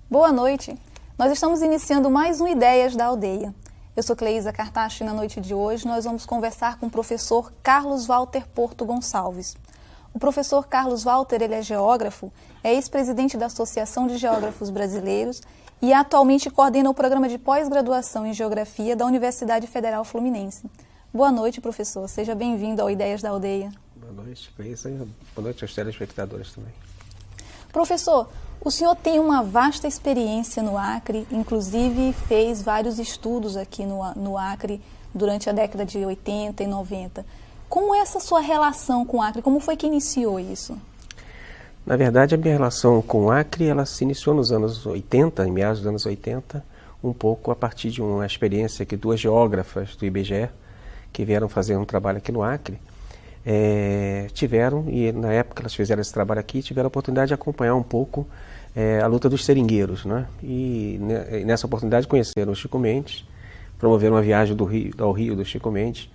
Boa noite. Nós estamos iniciando mais um Ideias da Aldeia. Eu sou Cleísa Cartacho e na noite de hoje nós vamos conversar com o professor Carlos Walter Porto Gonçalves. O professor Carlos Walter, ele é geógrafo, é ex-presidente da Associação de Geógrafos Brasileiros e atualmente coordena o programa de pós-graduação em Geografia da Universidade Federal Fluminense. Boa noite, professor. Seja bem-vindo ao Ideias da Aldeia. Boa noite, Cleísa, e boa noite aos telespectadores também. Professor, o senhor tem uma vasta experiência no Acre, inclusive fez vários estudos aqui no Acre durante a década de 80 e 90. Como é essa sua relação com o Acre? Como foi que iniciou isso? Na verdade, a minha relação com o Acre, ela se iniciou nos anos 80, em meados dos anos 80, um pouco a partir de uma experiência que duas geógrafas do IBGE, que vieram fazer um trabalho aqui no Acre, tiveram, e na época elas fizeram esse trabalho aqui, tiveram a oportunidade de acompanhar um pouco a luta dos seringueiros, né? E nessa oportunidade conheceram o Chico Mendes, promoveram uma viagem ao Rio do Chico Mendes,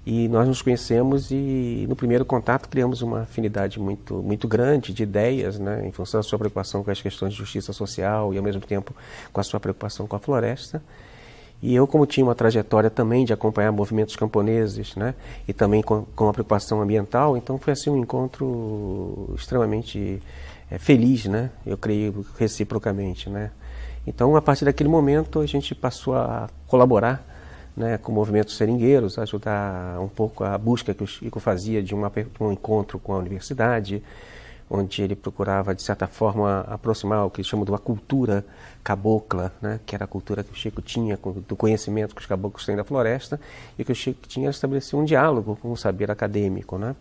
e nós nos conhecemos e no primeiro contato criamos uma afinidade muito grande de ideias, né? Em função da sua preocupação com as questões de justiça social e ao mesmo tempo com a sua preocupação com a floresta. E eu, como tinha uma trajetória também de acompanhar movimentos camponeses, né, e também com a preocupação ambiental, então foi assim um encontro extremamente feliz, né, eu creio reciprocamente, né. Então, a partir daquele momento, a gente passou a colaborar, né, com movimentos seringueiros, ajudar um pouco a busca que o Chico fazia de um encontro com a universidade, onde ele procurava, de certa forma, aproximar o que chamam de uma cultura cabocla, né? Que era a cultura que o Chico tinha, do conhecimento que os caboclos têm da floresta, e que o Chico tinha estabelecido um diálogo com o saber acadêmico, né?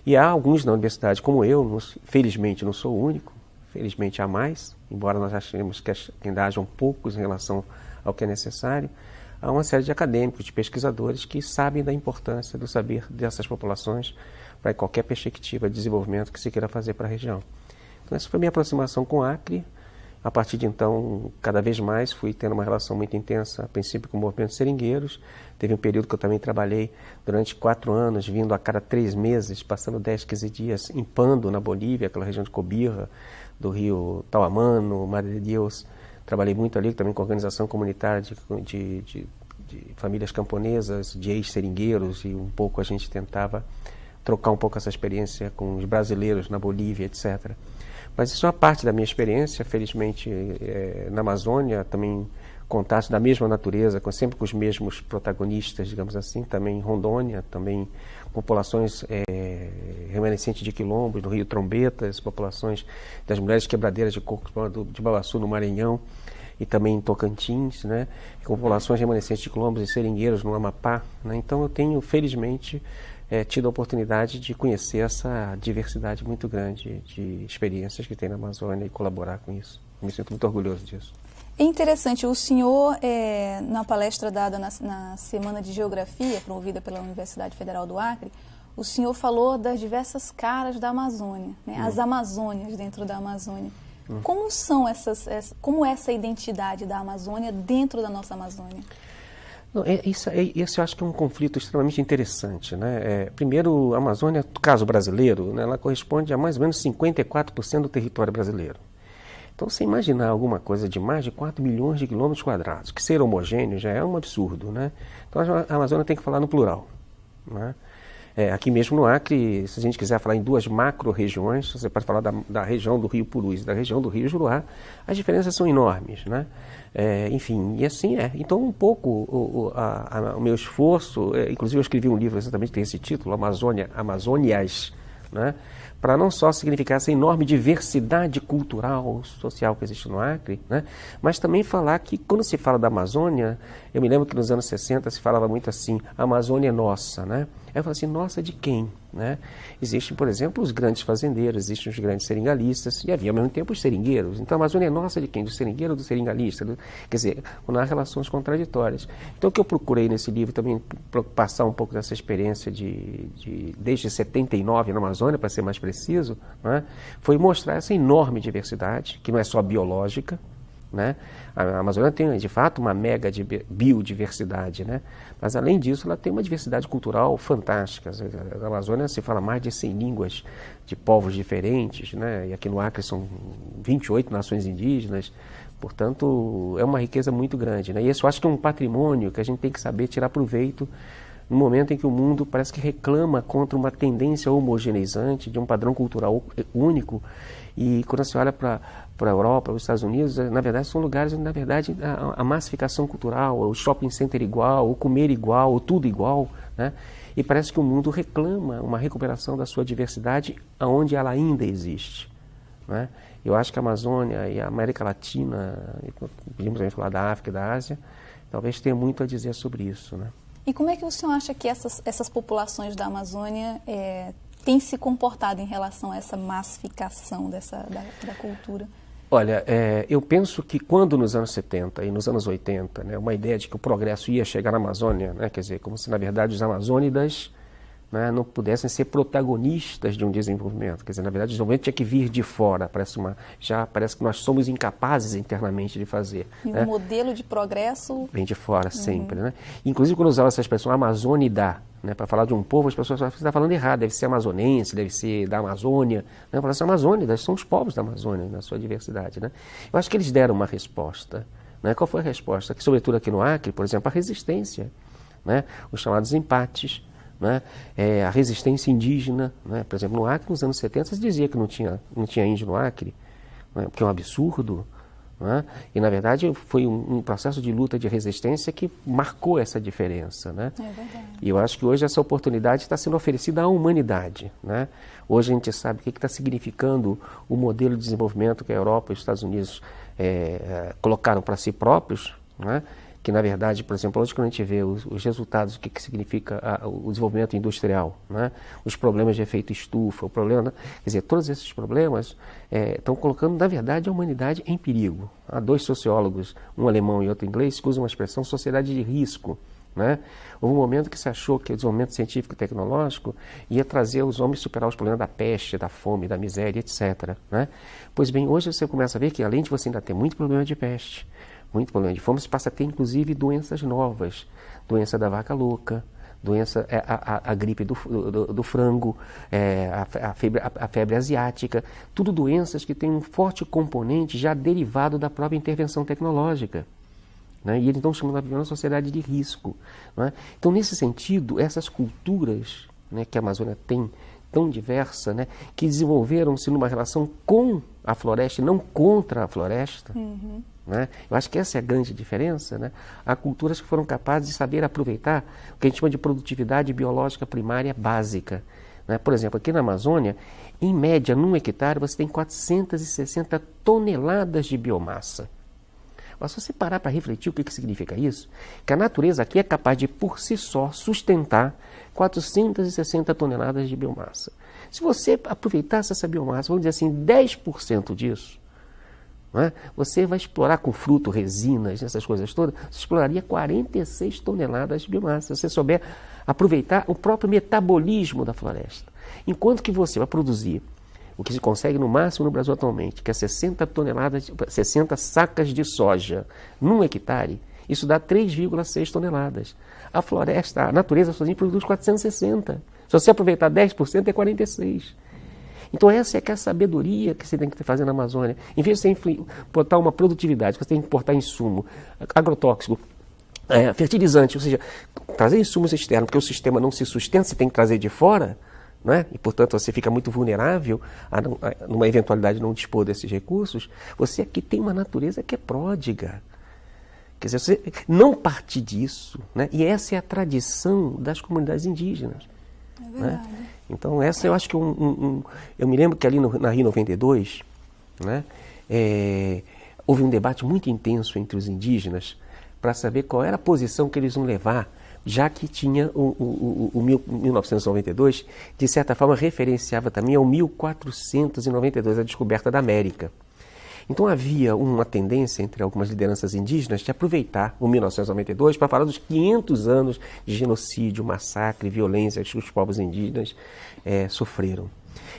E há alguns na universidade, como eu, felizmente não sou o único, felizmente há mais, embora nós achemos que ainda hajam poucos em relação ao que é necessário, há uma série de acadêmicos, de pesquisadores que sabem da importância do saber dessas populações para qualquer perspectiva de desenvolvimento que se queira fazer para a região. Então, essa foi a minha aproximação com o Acre. A partir de então, cada vez mais fui tendo uma relação muito intensa, a princípio com movimentos seringueiros. Teve um período que eu também trabalhei durante 4 anos, vindo a cada 3 meses, passando 10, 15 dias em Pando, na Bolívia, aquela região de Cobija, do rio Tauamano, Madre de Deus. Trabalhei muito ali também com organização comunitária de famílias camponesas, de ex-seringueiros, e um pouco a gente tentava trocar um pouco essa experiência com os brasileiros na Bolívia, etc. Mas isso é uma parte da minha experiência, felizmente na Amazônia, também contatos da mesma natureza, sempre com os mesmos protagonistas, digamos assim, também em Rondônia, também populações remanescentes de quilombos, no Rio Trombetas, populações das mulheres quebradeiras de coco de Babaçu, no Maranhão, e também em Tocantins, né, com populações remanescentes de quilombos e seringueiros no Amapá, né. Então eu tenho, felizmente, tido a oportunidade de conhecer essa diversidade muito grande de experiências que tem na Amazônia e colaborar com isso. Me sinto muito orgulhoso disso. É interessante, o senhor, na palestra dada na Semana de Geografia, promovida pela Universidade Federal do Acre, o senhor falou das diversas caras da Amazônia, né? As Amazônias dentro da Amazônia. Como são como é essa identidade da Amazônia dentro da nossa Amazônia? Não, isso eu acho que é um conflito extremamente interessante, né? Primeiro, a Amazônia, no caso brasileiro, né, ela corresponde a mais ou menos 54% do território brasileiro. Então, você imaginar alguma coisa de mais de 4 milhões de quilômetros quadrados, que ser homogêneo já é um absurdo, né? Então, a Amazônia tem que falar no plural, né? Aqui mesmo no Acre, se a gente quiser falar em 2 macro-regiões, você pode falar da região do Rio Purus e da região do Rio Juruá, as diferenças são enormes, né? Enfim, e assim é. Então, um pouco o meu esforço, inclusive eu escrevi um livro exatamente que tem esse título, Amazônias, né? Para não só significar essa enorme diversidade cultural, social que existe no Acre, né? Mas também falar que quando se fala da Amazônia, eu me lembro que nos anos 60 se falava muito assim, a Amazônia é nossa, né? Aí eu falo assim, nossa de quem? Né? Existem, por exemplo, os grandes fazendeiros, existem os grandes seringalistas, e havia ao mesmo tempo os seringueiros. Então a Amazônia é nossa de quem? Do seringueiro ou do seringalista? Quer dizer, quando há relações contraditórias. Então o que eu procurei nesse livro também, passar um pouco dessa experiência desde 79 na Amazônia, para ser mais preciso, né? Foi mostrar essa enorme diversidade, que não é só biológica, né? A Amazônia tem, de fato, uma mega biodiversidade, né? Mas, além disso, ela tem uma diversidade cultural fantástica. Na Amazônia se fala mais de 100 línguas de povos diferentes, né? E aqui no Acre são 28 nações indígenas, Portanto, é uma riqueza muito grande, né? E isso eu acho que é um patrimônio que a gente tem que saber tirar proveito no momento em que o mundo parece que reclama contra uma tendência homogeneizante de um padrão cultural único. E quando você olha para a Europa, para os Estados Unidos, na verdade são lugares onde, na verdade, a massificação cultural, o shopping center igual, o comer igual, o tudo igual, né? E parece que o mundo reclama uma recuperação da sua diversidade onde ela ainda existe, né? Eu acho que a Amazônia e a América Latina, podemos também falar da África e da Ásia, talvez tenha muito a dizer sobre isso, né? E como é que o senhor acha que essas populações da Amazônia têm se comportado em relação a essa massificação da cultura? Olha, eu penso que quando nos anos 70 e nos anos 80, né, uma ideia de que o progresso ia chegar na Amazônia, né, quer dizer, como se na verdade os amazônidas, né, não pudessem ser protagonistas de um desenvolvimento. Quer dizer, na verdade, o desenvolvimento tinha que vir de fora. Já parece que nós somos incapazes internamente de fazer. E né? o modelo de progresso... Vem de fora sempre, né? Inclusive, quando usava essa expressão amazônida, né, para falar de um povo, as pessoas falam que você está falando errado, deve ser amazonense, deve ser da Amazônia. Não, eu falo assim, amazônidas são os povos da Amazônia, na sua diversidade, né? Eu acho que eles deram uma resposta. Né? Qual foi a resposta? Que, sobretudo aqui no Acre, por exemplo, a resistência, né? Os chamados empates, né? A resistência indígena, né? Por exemplo, no Acre, nos anos 70, se dizia que não tinha índio no Acre, né? Porque é um absurdo, né? E, na verdade, foi um processo de luta, de resistência que marcou essa diferença, né? É verdade. E eu acho que hoje essa oportunidade está sendo oferecida à humanidade, né? Hoje a gente sabe o que está significando o modelo de desenvolvimento que a Europa e os Estados Unidos colocaram para si próprios, né? Que, na verdade, por exemplo, hoje quando a gente vê os resultados, o que significa o desenvolvimento industrial, né? Os problemas de efeito estufa, o problema, né? Quer dizer, todos esses problemas estão colocando, na verdade, a humanidade em perigo. Há dois sociólogos, um alemão e outro inglês, que usam uma expressão sociedade de risco, né? Houve um momento que se achou que o desenvolvimento científico e tecnológico ia trazer os homens a superar os problemas da peste, da fome, da miséria, etc. Né? Pois bem, hoje você começa a ver que, além de você ainda ter muito problema de peste, muito problema de fome, você passa a ter, inclusive, doenças novas. Doença da vaca louca, a gripe do frango, a febre asiática. Tudo doenças que têm um forte componente já derivado da própria intervenção tecnológica. Né? E eles estão chamando a viver uma sociedade de risco. Né? Então, nesse sentido, essas culturas, né, que a Amazônia tem, tão diversa, né, que desenvolveram-se numa relação com a floresta e não contra a floresta, né? Eu acho que essa é a grande diferença. Né? Há culturas que foram capazes de saber aproveitar o que a gente chama de produtividade biológica primária básica. Né? Por exemplo, aqui na Amazônia, em média, num hectare, você tem 460 toneladas de biomassa. Mas se você parar para refletir o que significa isso, que a natureza aqui é capaz de, por si só, sustentar 460 toneladas de biomassa. Se você aproveitasse essa biomassa, vamos dizer assim, 10% disso, né, você vai explorar com fruto, resinas, essas coisas todas, você exploraria 46 toneladas de biomassa, se você souber aproveitar o próprio metabolismo da floresta. Enquanto que você vai produzir o que se consegue no máximo no Brasil atualmente, que é 60 sacas de soja num hectare, isso dá 3,6 toneladas. A floresta, a natureza sozinha produz 460. Se você aproveitar 10%, é 46. Então essa é a sabedoria que você tem que fazer na Amazônia. Em vez de você botar uma produtividade, você tem que importar insumo, agrotóxico, fertilizante, ou seja, trazer insumos externos, porque o sistema não se sustenta, você tem que trazer de fora, né? E, portanto, você fica muito vulnerável numa eventualidade de não dispor desses recursos. Você aqui tem uma natureza que é pródiga. Quer dizer, você não partir disso, né? E essa é a tradição das comunidades indígenas. É verdade. Né? Então, essa eu acho que eu me lembro que ali na Rio 92, né, houve um debate muito intenso entre os indígenas para saber qual era a posição que eles iam levar, já que tinha o 1992, de certa forma, referenciava também ao 1492, a descoberta da América. Então havia uma tendência entre algumas lideranças indígenas de aproveitar o 1992 para falar dos 500 anos de genocídio, massacre, violência que os povos indígenas sofreram.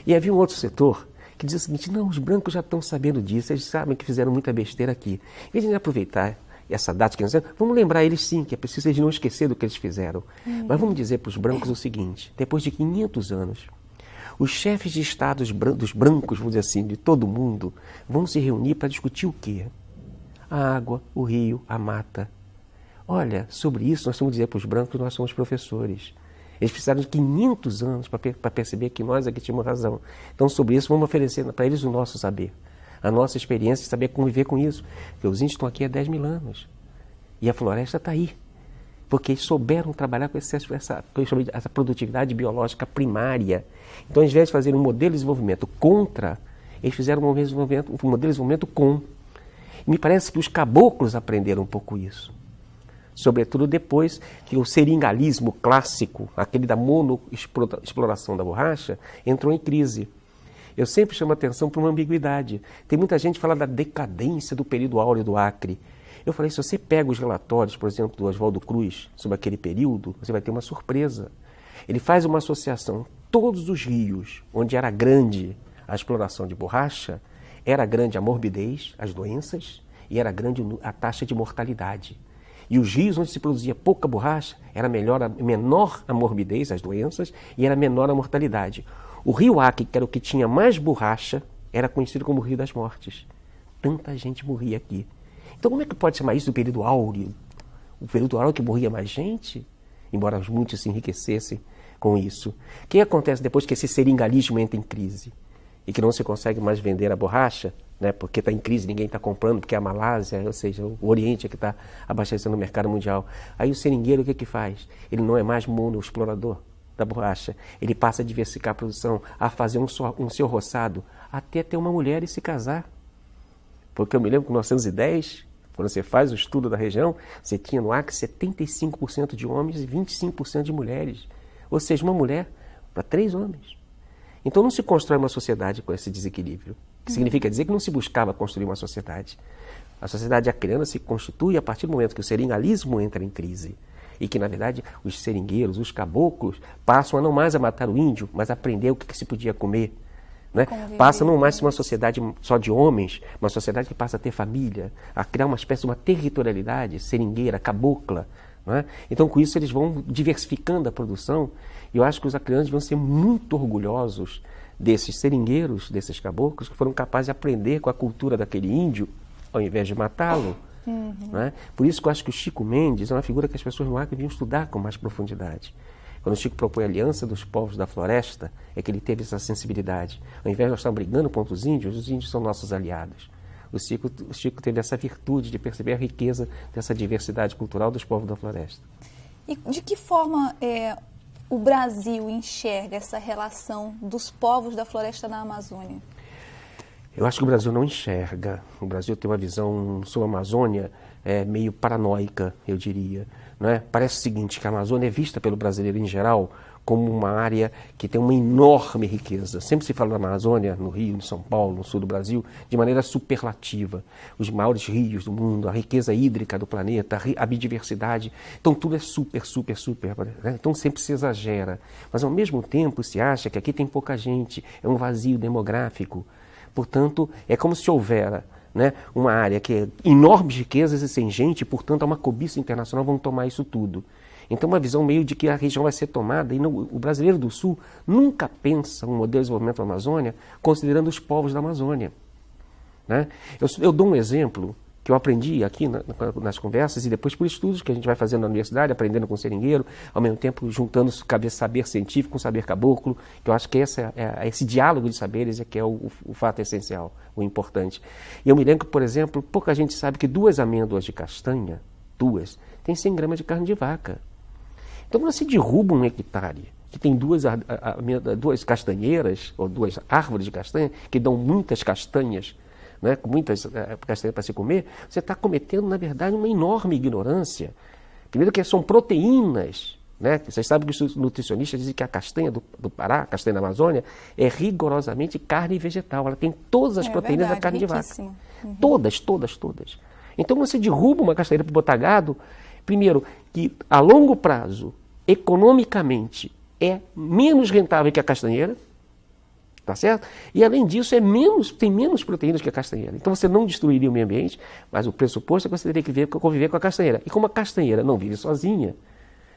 E havia um outro setor que dizia o seguinte: não, os brancos já estão sabendo disso, eles sabem que fizeram muita besteira aqui. Em vez de aproveitar essa data que nós temos, vamos lembrar eles sim, que é preciso eles não esquecer do que eles fizeram. Mas vamos dizer para os brancos o seguinte: depois de 500 anos, os chefes de Estado dos brancos, vamos dizer assim, de todo mundo, vão se reunir para discutir o quê? A água, o rio, a mata. Olha, sobre isso nós temos que dizer para os brancos que nós somos professores. Eles precisaram de 500 anos para perceber que nós aqui tínhamos razão. Então, sobre isso, vamos oferecer para eles o nosso saber, a nossa experiência, saber conviver com isso. Porque os índios estão aqui há 10 mil anos. E a floresta está aí. Porque eles souberam trabalhar com essa produtividade biológica primária. Então, ao invés de fazer um modelo de desenvolvimento contra, eles fizeram um modelo de desenvolvimento com. E me parece que os caboclos aprenderam um pouco isso. Sobretudo depois que o seringalismo clássico, aquele da monoexploração da borracha, entrou em crise. Eu sempre chamo a atenção para uma ambiguidade. Tem muita gente que fala da decadência do período áureo do Acre. Eu falei, se você pega os relatórios, por exemplo, do Oswaldo Cruz, sobre aquele período, você vai ter uma surpresa. Ele faz uma associação. Todos os rios onde era grande a exploração de borracha, era grande a morbidez, as doenças, e era grande a taxa de mortalidade. E os rios onde se produzia pouca borracha, era menor a morbidez, as doenças, e era menor a mortalidade. O rio Acre, que era o que tinha mais borracha, era conhecido como o Rio das Mortes. Tanta gente morria aqui. Então como é que pode chamar isso do período áureo? O período áureo que morria mais gente? Embora muitos se enriquecessem com isso. O que acontece depois que esse seringalismo entra em crise? E que não se consegue mais vender a borracha, né, porque está em crise, ninguém está comprando, porque é a Malásia, ou seja, o Oriente é que está abastecendo o mercado mundial. Aí o seringueiro o que faz? Ele não é mais monoexplorador da borracha, ele passa a diversificar a produção, a fazer um seu roçado, até ter uma mulher e se casar. Porque eu me lembro que em 1910, quando você faz o estudo da região, você tinha no Acre 75% de homens e 25% de mulheres. Ou seja, uma mulher para 3 homens. Então não se constrói uma sociedade com esse desequilíbrio. Que significa dizer que não se buscava construir uma sociedade. A sociedade acreana se constitui a partir do momento que o seringalismo entra em crise. E que, na verdade, os seringueiros, os caboclos, passam a não mais a matar o índio, mas a aprender o que se podia comer. Né? Passa não mais a ser uma sociedade só de homens, uma sociedade que passa a ter família, a criar uma espécie de uma territorialidade seringueira, cabocla. Né? Então, com isso, eles vão diversificando a produção. E eu acho que os acreanos vão ser muito orgulhosos desses seringueiros, desses caboclos, que foram capazes de aprender com a cultura daquele índio, ao invés de matá-lo. Né? Por isso que eu acho que o Chico Mendes é uma figura que as pessoas no Acre deviam estudar com mais profundidade. Quando o Chico propõe a aliança dos povos da floresta, é que ele teve essa sensibilidade. Ao invés de nós estarmos brigando contra os índios são nossos aliados. O Chico teve essa virtude de perceber a riqueza dessa diversidade cultural dos povos da floresta. E de que forma o Brasil enxerga essa relação dos povos da floresta na Amazônia? Eu acho que o Brasil não enxerga. O Brasil tem uma visão sobre a Amazônia meio paranoica, eu diria. Não é? Parece o seguinte, que a Amazônia é vista pelo brasileiro em geral como uma área que tem uma enorme riqueza. Sempre se fala da Amazônia, no Rio, em São Paulo, no sul do Brasil, de maneira superlativa. Os maiores rios do mundo, a riqueza hídrica do planeta, a biodiversidade. Então tudo é super. Né? Então sempre se exagera. Mas ao mesmo tempo se acha que aqui tem pouca gente, é um vazio demográfico. Portanto, é como se houvera, né, uma área que é enormes riquezas e sem gente, portanto, há uma cobiça internacional, vão tomar isso tudo. Então, uma visão meio de que a região vai ser tomada, e o brasileiro do Sul nunca pensa um modelo de desenvolvimento da Amazônia considerando os povos da Amazônia. Né? Eu dou um exemplo que eu aprendi aqui nas conversas e depois por estudos que a gente vai fazendo na universidade, aprendendo com o seringueiro, ao mesmo tempo juntando saber científico com saber caboclo, que eu acho que esse diálogo de saberes é que é o fato essencial, o importante. E eu me lembro que, por exemplo, pouca gente sabe que 2 amêndoas de castanha, tem 100 gramas de carne de vaca. Então, quando se derruba um hectare que tem 2 castanheiras, ou 2 árvores de castanha, que dão muitas castanhas, né, com muitas castanhas para se comer, você está cometendo, na verdade, uma enorme ignorância. Primeiro que são proteínas. Né? Vocês sabem que os nutricionistas dizem que a castanha do Pará, a castanha da Amazônia, é rigorosamente carne vegetal. Ela tem todas as proteínas da carne riquíssima. De vaca. Todas. Então, você derruba uma castanheira para botar gado, primeiro, que a longo prazo, economicamente, é menos rentável que a castanheira, tá certo? E, além disso, tem menos proteínas que a castanheira. Então, você não destruiria o meio ambiente, mas o pressuposto é que você teria que conviver com a castanheira. E como a castanheira não vive sozinha,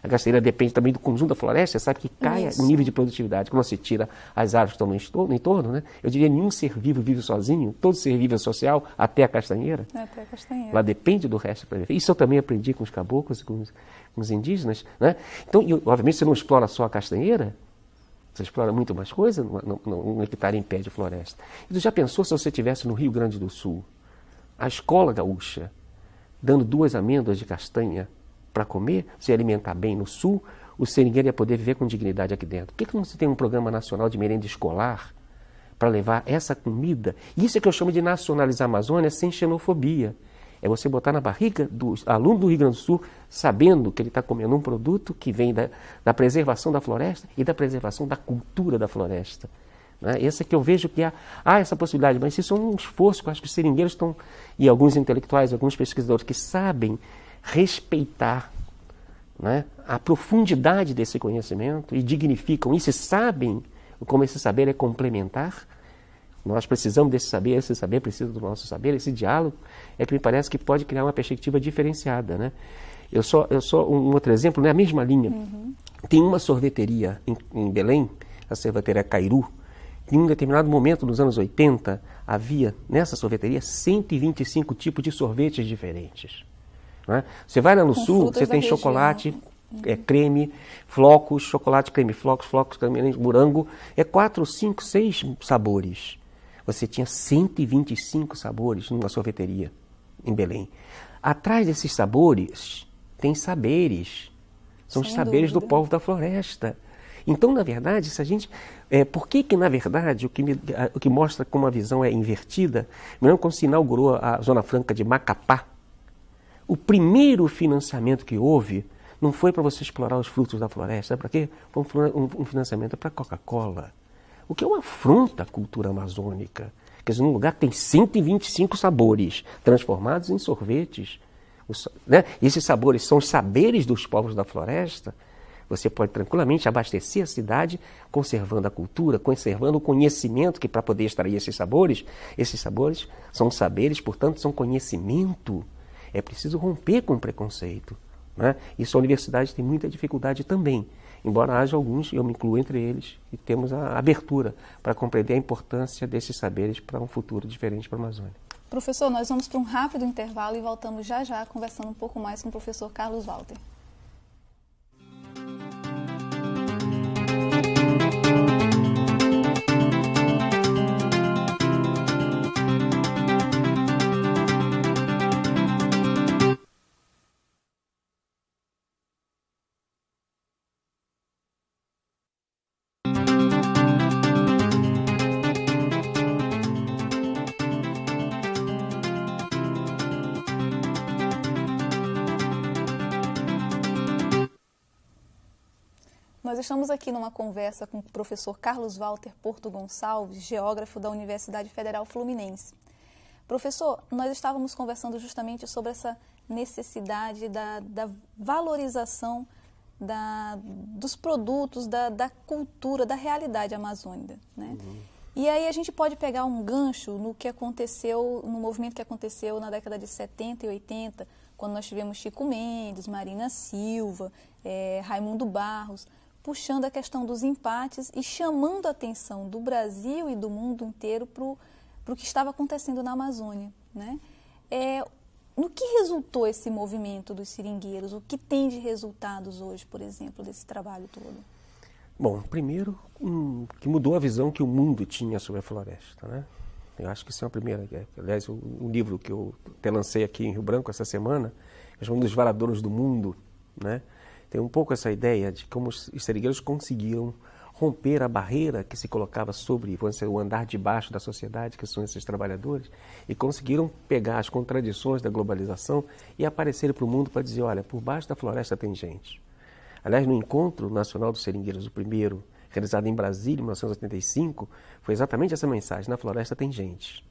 A castanheira depende também do conjunto da floresta, sabe que cai o nível de produtividade. Quando você tira as árvores que estão no entorno, né? Eu diria nenhum ser vivo vive sozinho, todo ser vivo é social, até a castanheira. Até a castanheira. Ela depende do resto para viver. Isso eu também aprendi com os caboclos e com os indígenas, né? Então, obviamente, você não explora só a castanheira, você explora muito mais coisa num hectare em pé de floresta. E tu já pensou se você estivesse no Rio Grande do Sul, a escola gaúcha, dando 2 amêndoas de castanha para comer, se alimentar bem no sul, o seringueiro ia poder viver com dignidade aqui dentro. Por que não se tem um programa nacional de merenda escolar para levar essa comida? Isso é que eu chamo de nacionalizar a Amazônia sem xenofobia. É você botar na barriga do aluno do Rio Grande do Sul, sabendo que ele está comendo um produto que vem da preservação da floresta e da preservação da cultura da floresta. Né? Essa que eu vejo que há essa possibilidade, mas isso é um esforço que eu acho que os seringueiros estão, e alguns intelectuais, alguns pesquisadores que sabem respeitar, né, a profundidade desse conhecimento e dignificam isso e sabem como esse saber é complementar. Nós precisamos desse saber, esse saber precisa do nosso saber, esse diálogo é que me parece que pode criar uma perspectiva diferenciada. Né? Eu só um outro exemplo, na mesma linha, tem uma sorveteria em Belém, a sorveteria Cairu, em um determinado momento, nos anos 80, havia nessa sorveteria 125 tipos de sorvetes diferentes. Né? Você vai lá no sul, você tem chocolate, creme, flocos, chocolate, creme, flocos, creme, morango, 4, 5, 6 sabores. Você tinha 125 sabores numa sorveteria em Belém. Atrás desses sabores tem saberes. São os saberes do povo da floresta. Então, na verdade, se a gente... por que, na verdade, o que mostra como a visão é invertida, mesmo quando se inaugurou a Zona Franca de Macapá, o primeiro financiamento que houve não foi para você explorar os frutos da floresta, sabe para quê? Foi um financiamento para a Coca-Cola, o que é uma afronta à cultura amazônica. Quer dizer, num lugar que tem 125 sabores transformados em sorvetes. Né? Esses sabores são os saberes dos povos da floresta. Você pode tranquilamente abastecer a cidade conservando a cultura, conservando o conhecimento que para poder extrair esses sabores são saberes, portanto, são conhecimento. É preciso romper com o preconceito. Né? Isso a universidade tem muita dificuldade também, embora haja alguns, eu me incluo entre eles, e temos a abertura para compreender a importância desses saberes para um futuro diferente para a Amazônia. Professor, nós vamos para um rápido intervalo e voltamos já conversando um pouco mais com o professor Carlos Walter. Nós estamos aqui numa conversa com o professor Carlos Walter Porto Gonçalves, geógrafo da Universidade Federal Fluminense. Professor, nós estávamos conversando justamente sobre essa necessidade da valorização dos produtos, da cultura, da realidade amazônica, né? E aí a gente pode pegar um gancho no que aconteceu, no movimento que aconteceu na década de 70 e 80, quando nós tivemos Chico Mendes, Marina Silva, Raimundo Barros, puxando a questão dos empates e chamando a atenção do Brasil e do mundo inteiro para o que estava acontecendo na Amazônia, né? No que resultou esse movimento dos seringueiros? O que tem de resultados hoje, por exemplo, desse trabalho todo? Bom, primeiro, que mudou a visão que o mundo tinha sobre a floresta, né? Eu acho que isso é uma primeira. Aliás, um livro que eu até lancei aqui em Rio Branco essa semana, que é um dos varadores do mundo, né? Tem um pouco essa ideia de como os seringueiros conseguiram romper a barreira que se colocava sobre o andar de baixo da sociedade, que são esses trabalhadores, e conseguiram pegar as contradições da globalização e aparecer para o mundo para dizer, olha, por baixo da floresta tem gente. Aliás, no Encontro Nacional dos Seringueiros, o primeiro, realizado em Brasília, em 1985, foi exatamente essa mensagem, na floresta tem gente.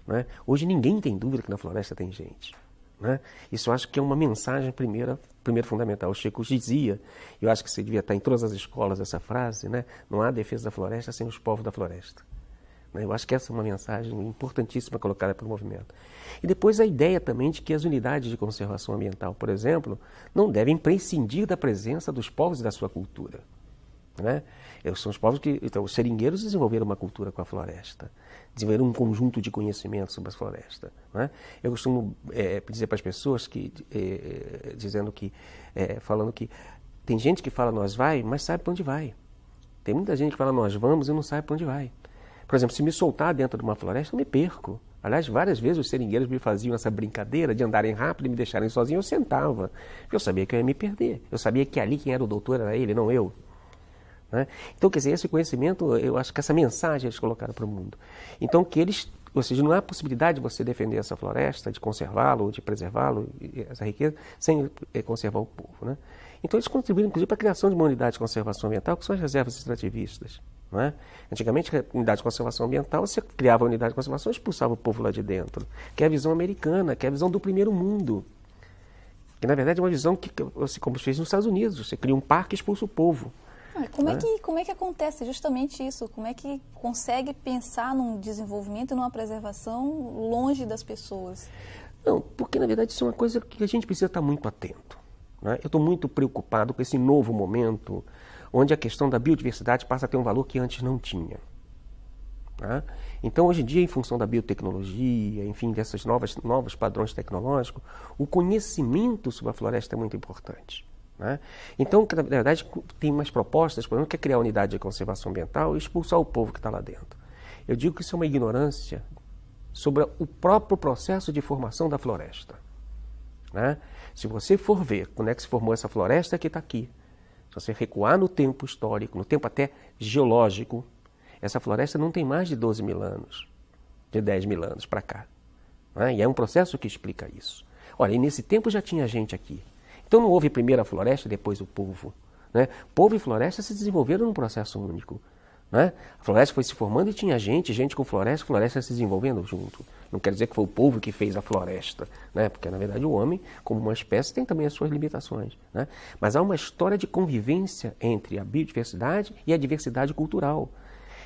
Né? Hoje ninguém tem dúvida que na floresta tem gente. Né? Isso eu acho que é uma mensagem primeiro fundamental. O Chico dizia, eu acho que você devia estar em todas as escolas essa frase, né? Não há defesa da floresta sem os povos da floresta. né? Eu acho que essa é uma mensagem importantíssima colocada pelo movimento. E depois a ideia também de que as unidades de conservação ambiental, por exemplo, não devem prescindir da presença dos povos e da sua cultura, né? São os povos que, então, os seringueiros desenvolveram uma cultura com a floresta, desenvolveram um conjunto de conhecimentos sobre a floresta, né? Eu costumo dizer para as pessoas que, falando que tem gente que fala nós vai, mas sabe para onde vai. Tem muita gente que fala nós vamos e não sabe para onde vai. Por exemplo, se me soltar dentro de uma floresta, eu me perco. Aliás, várias vezes os seringueiros me faziam essa brincadeira de andarem rápido e me deixarem sozinho, eu sentava. Eu sabia que eu ia me perder. Eu sabia que ali quem era o doutor era ele, não eu, né? Então, quer dizer, esse conhecimento, eu acho que essa mensagem eles colocaram para o mundo. Então, que eles, ou seja, não há possibilidade de você defender essa floresta, de conservá-lo, de preservá-lo, essa riqueza, sem conservar o povo, né? Então, eles contribuíram, inclusive, para a criação de uma unidade de conservação ambiental, que são as reservas extrativistas, não é? Antigamente, a unidade de conservação ambiental, você criava a unidade de conservação e expulsava o povo lá de dentro, que é a visão americana, que é a visão do primeiro mundo. Que, na verdade, é uma visão que, como se fez nos Estados Unidos, você cria um parque e expulsa o povo. Como é que acontece justamente isso? Como é que consegue pensar num desenvolvimento e numa preservação longe das pessoas? Não, porque na verdade isso é uma coisa que a gente precisa estar muito atento, né? Eu estou muito preocupado com esse novo momento, onde a questão da biodiversidade passa a ter um valor que antes não tinha, né? Então, hoje em dia, em função da biotecnologia, enfim, desses novos padrões tecnológicos, o conhecimento sobre a floresta é muito importante, né? Então, na verdade, tem umas propostas, por exemplo, que é criar a unidade de conservação ambiental e expulsar o povo que está lá dentro. Eu digo que isso é uma ignorância sobre o próprio processo de formação da floresta, né? Se você for ver quando é que se formou essa floresta que está aqui, se você recuar no tempo histórico, no tempo até geológico, essa floresta não tem mais de 12 mil anos, de 10 mil anos para cá, né? E é um processo que explica isso. Olha, e nesse tempo já tinha gente aqui. Então não houve primeiro a floresta e depois o povo, né? Povo e floresta se desenvolveram num processo único, né? A floresta foi se formando e tinha gente com floresta se desenvolvendo junto. Não quer dizer que foi o povo que fez a floresta, né? Porque na verdade o homem, como uma espécie, tem também as suas limitações, né? Mas há uma história de convivência entre a biodiversidade e a diversidade cultural.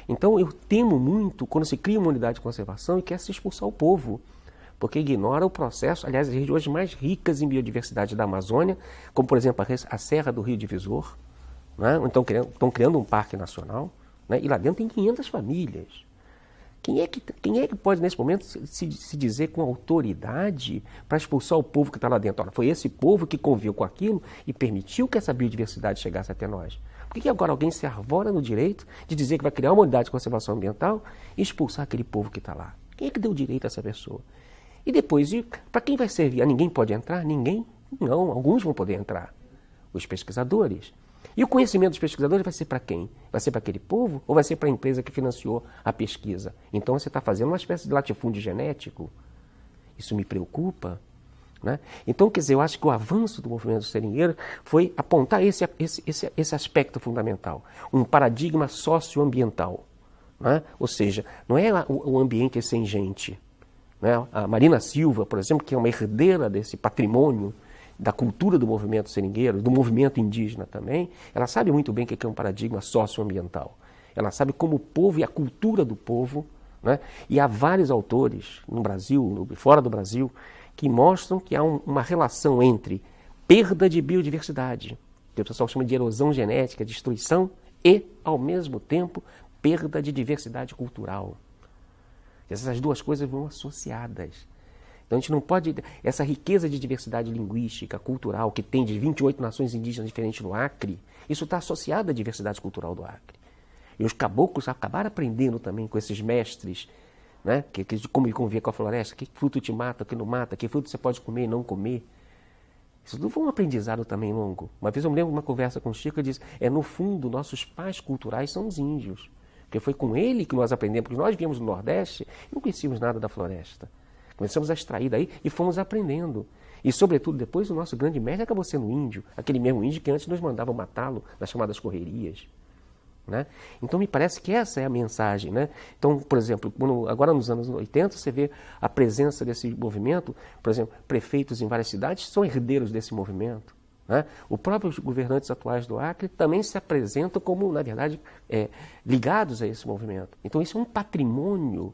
Então eu temo muito quando se cria uma unidade de conservação e quer se expulsar o povo, porque ignora o processo. Aliás, as regiões mais ricas em biodiversidade da Amazônia, como por exemplo a Serra do Rio Divisor, né? Então estão criando um parque nacional, né? E lá dentro tem 500 famílias. Quem é que pode nesse momento se dizer com autoridade para expulsar o povo que está lá dentro? Olha, foi esse povo que conviveu com aquilo e permitiu que essa biodiversidade chegasse até nós. Por que agora alguém se arvora no direito de dizer que vai criar uma unidade de conservação ambiental e expulsar aquele povo que está lá? Quem é que deu direito a essa pessoa? E depois, para quem vai servir? Ninguém pode entrar? Ninguém? Não, alguns vão poder entrar. Os pesquisadores. E o conhecimento dos pesquisadores vai ser para quem? Vai ser para aquele povo ou vai ser para a empresa que financiou a pesquisa? Então você está fazendo uma espécie de latifúndio genético. Isso me preocupa, né? Então, quer dizer, eu acho que o avanço do movimento seringueiro foi apontar esse aspecto fundamental. Um paradigma socioambiental, né? Ou seja, não é o ambiente sem gente, né? A Marina Silva, por exemplo, que é uma herdeira desse patrimônio da cultura do movimento seringueiro, do movimento indígena também, ela sabe muito bem o que é um paradigma socioambiental. Ela sabe como o povo e a cultura do povo, né? E há vários autores no Brasil, fora do Brasil, que mostram que há uma relação entre perda de biodiversidade, que o pessoal chama de erosão genética, destruição, e, ao mesmo tempo, perda de diversidade cultural. Essas duas coisas vão associadas. Então a gente não pode... Essa riqueza de diversidade linguística, cultural, que tem de 28 nações indígenas diferentes no Acre, isso está associado à diversidade cultural do Acre. E os caboclos acabaram aprendendo também com esses mestres, né? Como conviver com a floresta, que fruto te mata, que não mata, que fruto você pode comer e não comer. Isso tudo foi um aprendizado também longo. Uma vez eu me lembro de uma conversa com o Chico, ele disse, no fundo, nossos pais culturais são os índios. Porque foi com ele que nós aprendemos, porque nós viemos do Nordeste e não conhecíamos nada da floresta. Começamos a extrair daí e fomos aprendendo. E, sobretudo, depois o nosso grande mestre acabou sendo índio, aquele mesmo índio que antes nos mandavam matá-lo nas chamadas correrias, né? Então, me parece que essa é a mensagem, né? Então, por exemplo, agora nos anos 80, você vê a presença desse movimento, por exemplo, prefeitos em várias cidades são herdeiros desse movimento, né? Os próprios governantes atuais do Acre também se apresentam como, na verdade, ligados a esse movimento. Então, isso é um patrimônio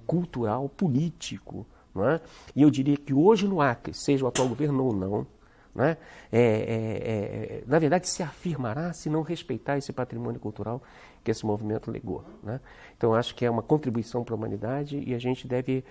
cultural, político, não é? E eu diria que hoje no Acre, seja o atual governo ou não, né, na verdade se afirmará se não respeitar esse patrimônio cultural que esse movimento legou, né? Então acho que é uma contribuição para a humanidade e a gente deve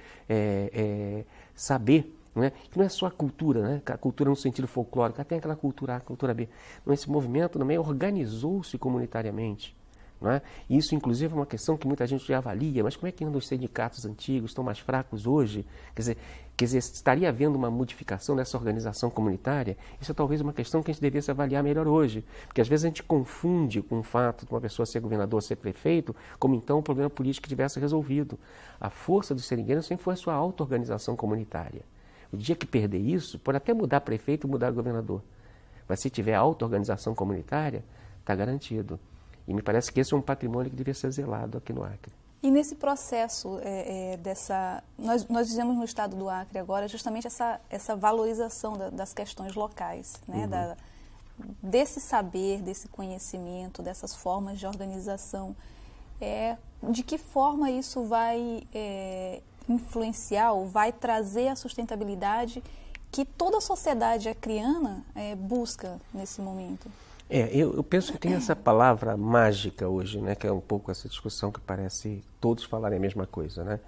saber, né, que não é só a cultura, né, a cultura no sentido folclórico, tem aquela cultura A, cultura B. Então, esse movimento também organizou-se comunitariamente. Não é? Isso, inclusive, é uma questão que muita gente já avalia, mas como é que andam os sindicatos antigos, estão mais fracos hoje? Quer dizer, estaria havendo uma modificação dessa organização comunitária? Isso é talvez uma questão que a gente devesse avaliar melhor hoje, porque às vezes a gente confunde com o fato de uma pessoa ser governador, ser prefeito, como então o problema político tivesse resolvido. A força dos seringueiros sempre foi a sua auto-organização comunitária. O dia que perder isso, pode até mudar prefeito e mudar governador, mas se tiver auto-organização comunitária, está garantido. E me parece que esse é um patrimônio que devia ser zelado aqui no Acre. E nesse processo nós dizemos no estado do Acre agora justamente essa valorização das questões locais, né? Desse saber, desse conhecimento, dessas formas de organização. De que forma isso vai influenciar ou vai trazer a sustentabilidade que toda a sociedade acreana busca nesse momento? Eu penso que tem essa palavra mágica hoje, né, que é um pouco essa discussão que parece todos falarem a mesma coisa, né?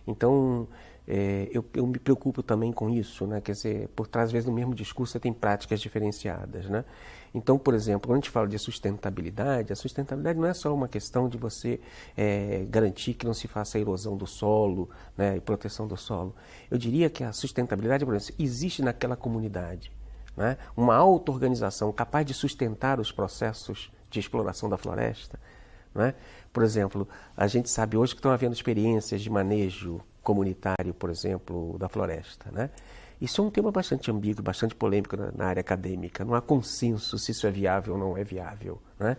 Então, eu me preocupo também com isso, né? Quer dizer, por trás, às vezes, do mesmo discurso, você tem práticas diferenciadas, né? Então, por exemplo, quando a gente fala de sustentabilidade, a sustentabilidade não é só uma questão de você garantir que não se faça a erosão do solo, né, e proteção do solo. Eu diria que a sustentabilidade, por exemplo, existe naquela comunidade, né? Uma auto-organização capaz de sustentar os processos de exploração da floresta, né? Por exemplo, a gente sabe hoje que estão havendo experiências de manejo comunitário, por exemplo, da floresta, né? Isso é um tema bastante ambíguo, bastante polêmico na área acadêmica. Não há consenso se isso é viável ou não é viável, né?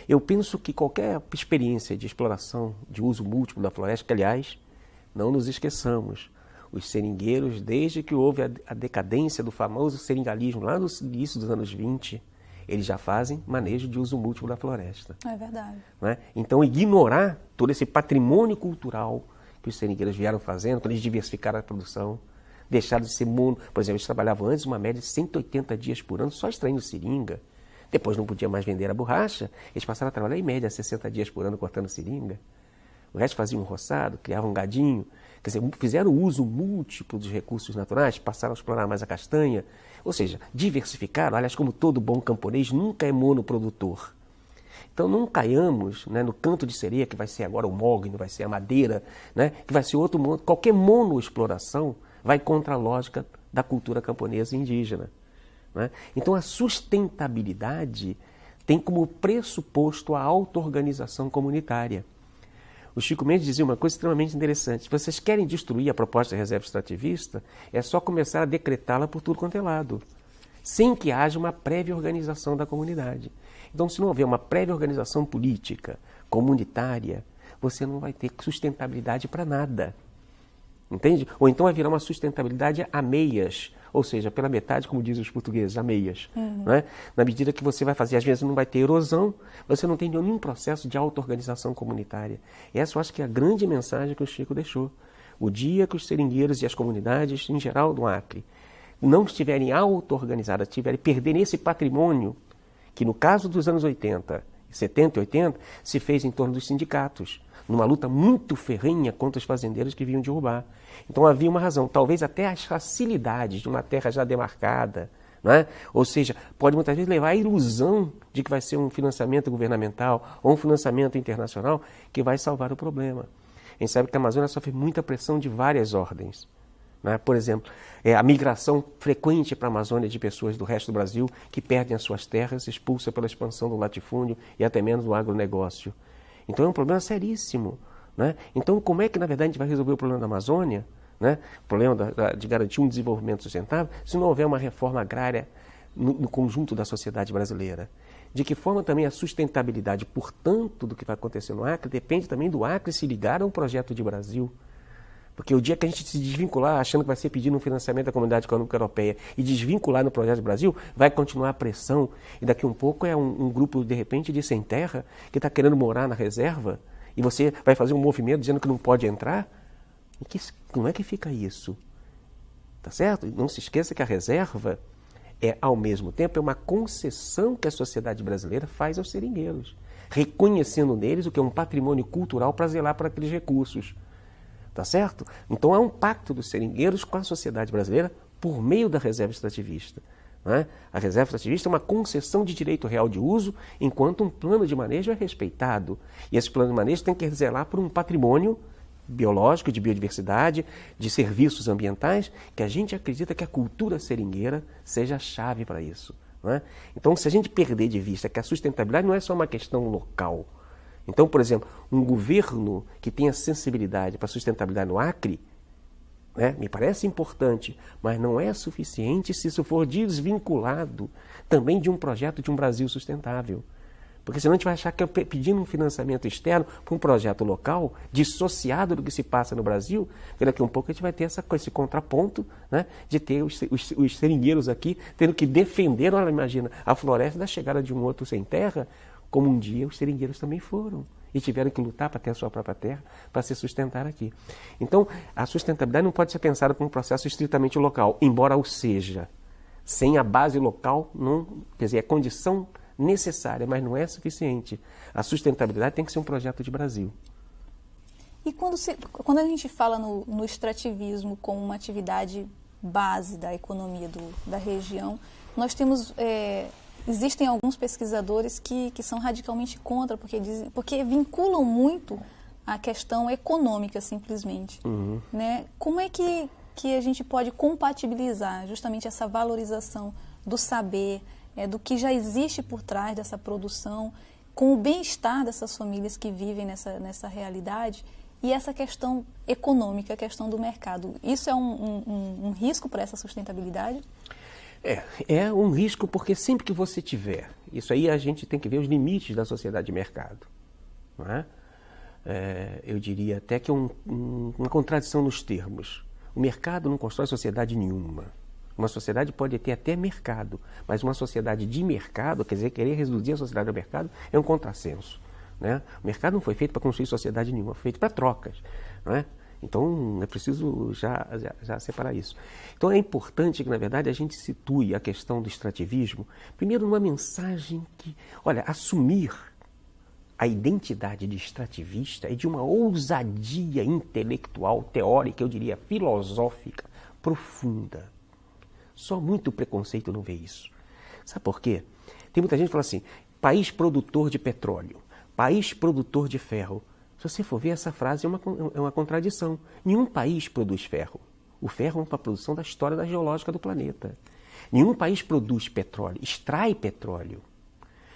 Eu penso que qualquer experiência de exploração, de uso múltiplo da floresta, que, aliás, não nos esqueçamos, os seringueiros, desde que houve a decadência do famoso seringalismo, lá no início dos anos 20, eles já fazem manejo de uso múltiplo da floresta. É verdade. Né? Então, ignorar todo esse patrimônio cultural que os seringueiros vieram fazendo, quando eles diversificaram a produção, deixaram de ser mono. Por exemplo, eles trabalhavam antes uma média de 180 dias por ano só extraindo seringa. Depois não podia mais vender a borracha, eles passaram a trabalhar em média 60 dias por ano cortando seringa. O resto faziam um roçado, criavam um gadinho. Quer dizer, fizeram uso múltiplo dos recursos naturais, passaram a explorar mais a castanha. Ou seja, diversificaram. Aliás, como todo bom camponês, nunca é monoprodutor. Então não caiamos, né, no canto de sereia, que vai ser agora o mogno, vai ser a madeira, né, que vai ser outro mono. Qualquer monoexploração vai contra a lógica da cultura camponesa e indígena, né? Então a sustentabilidade tem como pressuposto a auto-organização comunitária. O Chico Mendes dizia uma coisa extremamente interessante: se vocês querem destruir a proposta de reserva extrativista, é só começar a decretá-la por tudo quanto é lado, sem que haja uma prévia organização da comunidade. Então, se não houver uma prévia organização política, comunitária, você não vai ter sustentabilidade para nada. Entende? Ou então vai virar uma sustentabilidade a meias, ou seja, pela metade, como dizem os portugueses, a meias. Né? Na medida que você vai fazer, às vezes não vai ter erosão, você não tem nenhum processo de auto-organização comunitária. Essa eu acho que é a grande mensagem que o Chico deixou. O dia que os seringueiros e as comunidades, em geral, do Acre, não estiverem auto-organizadas, perderem esse patrimônio, que no caso dos anos 80, 70 e 80, se fez em torno dos sindicatos, numa luta muito ferrenha contra os fazendeiros que vinham derrubar. Então havia uma razão, talvez até as facilidades de uma terra já demarcada, não é? Ou seja, pode muitas vezes levar à ilusão de que vai ser um financiamento governamental ou um financiamento internacional que vai salvar o problema. A gente sabe que a Amazônia sofre muita pressão de várias ordens. Né? Por exemplo, a migração frequente para a Amazônia de pessoas do resto do Brasil que perdem as suas terras, expulsa pela expansão do latifúndio e até mesmo do agronegócio. Então é um problema seríssimo. Né? Então como é que, na verdade, a gente vai resolver o problema da Amazônia, né? O problema de garantir um desenvolvimento sustentável, se não houver uma reforma agrária no conjunto da sociedade brasileira? De que forma também a sustentabilidade, portanto, do que vai acontecer no Acre, depende também do Acre se ligar a um projeto de Brasil. Porque o dia que a gente se desvincular, achando que vai ser pedido um financiamento da Comunidade Econômica Europeia e desvincular no Projeto do Brasil, vai continuar a pressão. E daqui a um pouco é um grupo, de repente, de sem terra, que está querendo morar na reserva, e você vai fazer um movimento dizendo que não pode entrar. E como é que fica isso? Tá certo? Não se esqueça que a reserva ao mesmo tempo, é uma concessão que a sociedade brasileira faz aos seringueiros, reconhecendo neles o que é um patrimônio cultural para zelar por aqueles recursos. Tá certo? Então há um pacto dos seringueiros com a sociedade brasileira por meio da reserva extrativista. Não é? A reserva extrativista é uma concessão de direito real de uso, enquanto um plano de manejo é respeitado. E esse plano de manejo tem que zelar por um patrimônio biológico, de biodiversidade, de serviços ambientais, que a gente acredita que a cultura seringueira seja a chave para isso. Não é? Então, se a gente perder de vista que a sustentabilidade não é só uma questão local. Então, por exemplo, um governo que tenha sensibilidade para a sustentabilidade no Acre, né, me parece importante, mas não é suficiente se isso for desvinculado também de um projeto de um Brasil sustentável. Porque senão a gente vai achar que é pedindo um financiamento externo para um projeto local, dissociado do que se passa no Brasil, porque daqui a um pouco a gente vai ter esse contraponto, né, de ter os seringueiros aqui tendo que defender, olha, imagina, a floresta da chegada de um outro sem terra, como um dia os seringueiros também foram e tiveram que lutar para ter a sua própria terra, para se sustentar aqui. Então, a sustentabilidade não pode ser pensada como um processo estritamente local, embora o seja. Sem a base local, não, quer dizer, é condição necessária, mas não é suficiente. A sustentabilidade tem que ser um projeto de Brasil. E quando a gente fala no extrativismo como uma atividade base da economia da região, nós temos... Existem alguns pesquisadores que são radicalmente contra, porque vinculam muito a questão econômica, simplesmente. Uhum. Né? Como é que a gente pode compatibilizar justamente essa valorização do saber, do que já existe por trás dessa produção, com o bem-estar dessas famílias que vivem nessa realidade, e essa questão econômica, a questão do mercado? Isso é um risco para essa sustentabilidade? É um risco, porque sempre que você tiver, isso aí a gente tem que ver os limites da sociedade de mercado. Não é? Eu diria até que uma contradição nos termos. O mercado não constrói sociedade nenhuma. Uma sociedade pode ter até mercado, mas uma sociedade de mercado, quer dizer, querer reduzir a sociedade ao mercado, é um contrassenso. Né? O mercado não foi feito para construir sociedade nenhuma, foi feito para trocas. Não é? Então, é preciso já separar isso. Então, é importante que, na verdade, a gente situe a questão do extrativismo, primeiro numa mensagem que, olha, assumir a identidade de extrativista é de uma ousadia intelectual, teórica, eu diria, filosófica, profunda. Só muito preconceito não vê isso. Sabe por quê? Tem muita gente que fala assim, país produtor de petróleo, país produtor de ferro. Se você for ver, essa frase é uma contradição. Nenhum país produz ferro. O ferro é uma produção da história geológica do planeta. Nenhum país produz petróleo, extrai petróleo.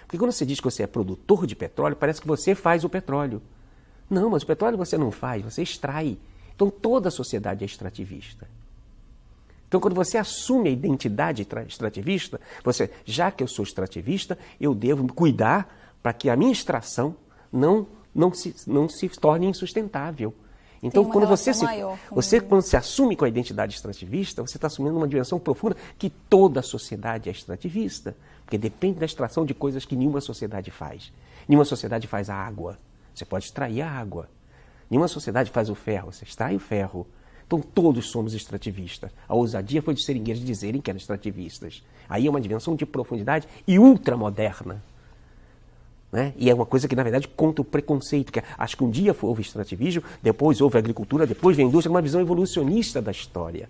Porque quando você diz que você é produtor de petróleo, parece que você faz o petróleo. Não, mas o petróleo você não faz, você extrai. Então toda a sociedade é extrativista. Então quando você assume a identidade extrativista, já que eu sou extrativista, eu devo cuidar para que a minha extração não se torne insustentável. Então, quando quando se assume com a identidade extrativista, você está assumindo uma dimensão profunda que toda a sociedade é extrativista, porque depende da extração de coisas que nenhuma sociedade faz. Nenhuma sociedade faz a água, você pode extrair a água. Nenhuma sociedade faz o ferro, você extrai o ferro. Então, todos somos extrativistas. A ousadia foi dos seringueiros dizerem que eram extrativistas. Aí é uma dimensão de profundidade e ultramoderna. Né? E é uma coisa que, na verdade, contra o preconceito, que acho que um dia houve extrativismo, depois houve agricultura, depois veio a indústria, uma visão evolucionista da história.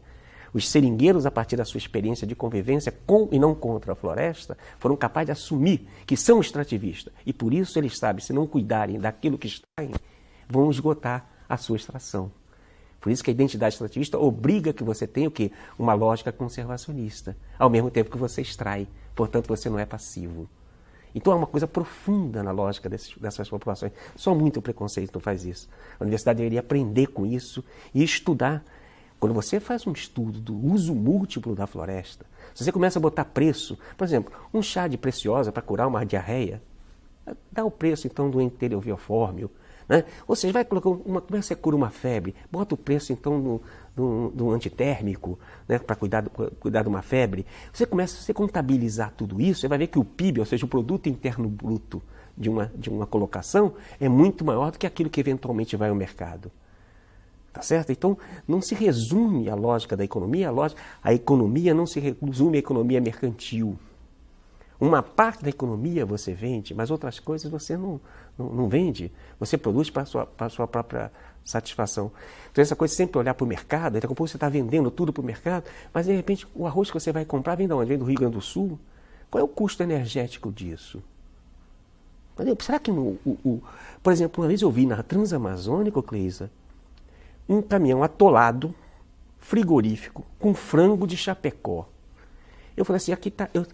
Os seringueiros, a partir da sua experiência de convivência com e não contra a floresta, foram capazes de assumir que são extrativistas. E por isso eles sabem, se não cuidarem daquilo que extraem, vão esgotar a sua extração. Por isso que a identidade extrativista obriga que você tenha o quê? Uma lógica conservacionista, ao mesmo tempo que você extrai. Portanto, você não é passivo. Então, há uma coisa profunda na lógica dessas populações. Só muito preconceito não faz isso. A universidade deveria aprender com isso e estudar. Quando você faz um estudo do uso múltiplo da floresta, se você começa a botar preço, por exemplo, um chá de preciosa para curar uma diarreia, dá o preço, então, do enterobiofórmio, Né? Ou seja, vai colocar como é que você cura uma febre? Bota o preço, então, do antitérmico, né, para cuidar de uma febre. Você começa a contabilizar tudo isso, você vai ver que o PIB, ou seja, o Produto Interno Bruto de uma colocação, é muito maior do que aquilo que eventualmente vai ao mercado. Tá certo? Então, não se resume a lógica da economia, a economia não se resume à economia mercantil. Uma parte da economia você vende, mas outras coisas você não vende. Você produz para a sua própria satisfação. Então, essa coisa de sempre olhar para o mercado, daqui a pouco você está vendendo tudo para o mercado, mas de repente o arroz que você vai comprar vem de onde? Vem do Rio Grande do Sul? Qual é o custo energético disso? Será que, por exemplo, uma vez eu vi na Transamazônica, Cleisa, um caminhão atolado, frigorífico, com frango de Chapecó. Eu falei assim, aqui tá, eu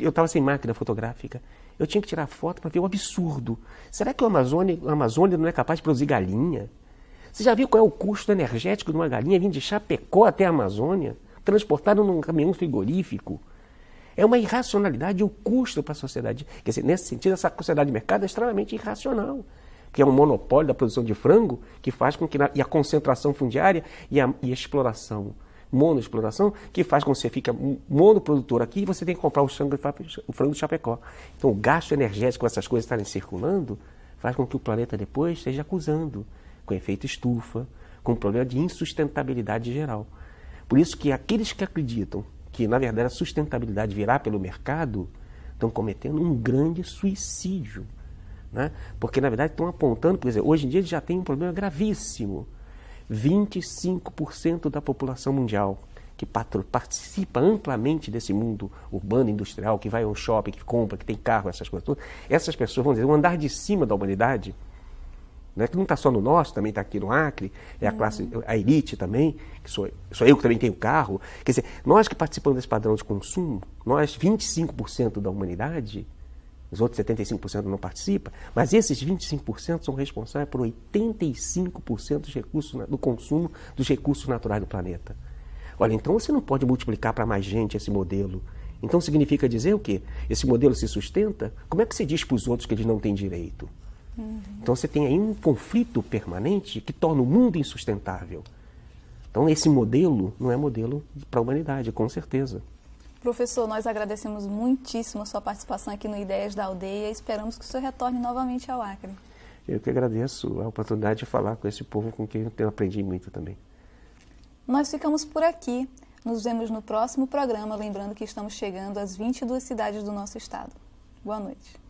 estava sem máquina fotográfica, eu tinha que tirar foto para ver o absurdo. Será que a Amazônia não é capaz de produzir galinha? Você já viu qual é o custo energético de uma galinha vindo de Chapecó até a Amazônia, transportada num caminhão frigorífico? É uma irracionalidade o custo para a sociedade. Quer dizer, nesse sentido, essa sociedade de mercado é extremamente irracional. Que é um monopólio da produção de frango que faz com que e a concentração fundiária e a exploração, monoexploração, que faz com que você fique monoprodutor aqui e você tem que comprar o frango de Chapecó. Então o gasto energético com essas coisas estarem circulando faz com que o planeta depois esteja acusando, com efeito estufa, com um problema de insustentabilidade geral. Por isso que aqueles que acreditam que na verdade a sustentabilidade virá pelo mercado estão cometendo um grande suicídio. Né? Porque, na verdade, estão apontando, por exemplo, hoje em dia já tem um problema gravíssimo. 25% da população mundial que participa amplamente desse mundo urbano industrial, que vai ao shopping, que compra, que tem carro, essas coisas todas, essas pessoas, vamos dizer, o andar de cima da humanidade, né, que não está só no nosso, também está aqui no Acre, é a classe, a elite também, que sou eu que também tenho carro. Quer dizer, nós que participamos desse padrão de consumo, nós, 25% da humanidade, os outros 75% não participam, mas esses 25% são responsáveis por 85% dos recursos do consumo dos recursos naturais do planeta. Olha, então você não pode multiplicar para mais gente esse modelo. Então significa dizer o quê? Esse modelo se sustenta? Como é que você diz para os outros que eles não têm direito? Então você tem aí um conflito permanente que torna o mundo insustentável. Então esse modelo não é modelo para a humanidade, com certeza. Professor, nós agradecemos muitíssimo a sua participação aqui no Ideias da Aldeia e esperamos que o senhor retorne novamente ao Acre. Eu que agradeço a oportunidade de falar com esse povo com quem eu aprendi muito também. Nós ficamos por aqui. Nos vemos no próximo programa, lembrando que estamos chegando às 22 cidades do nosso estado. Boa noite.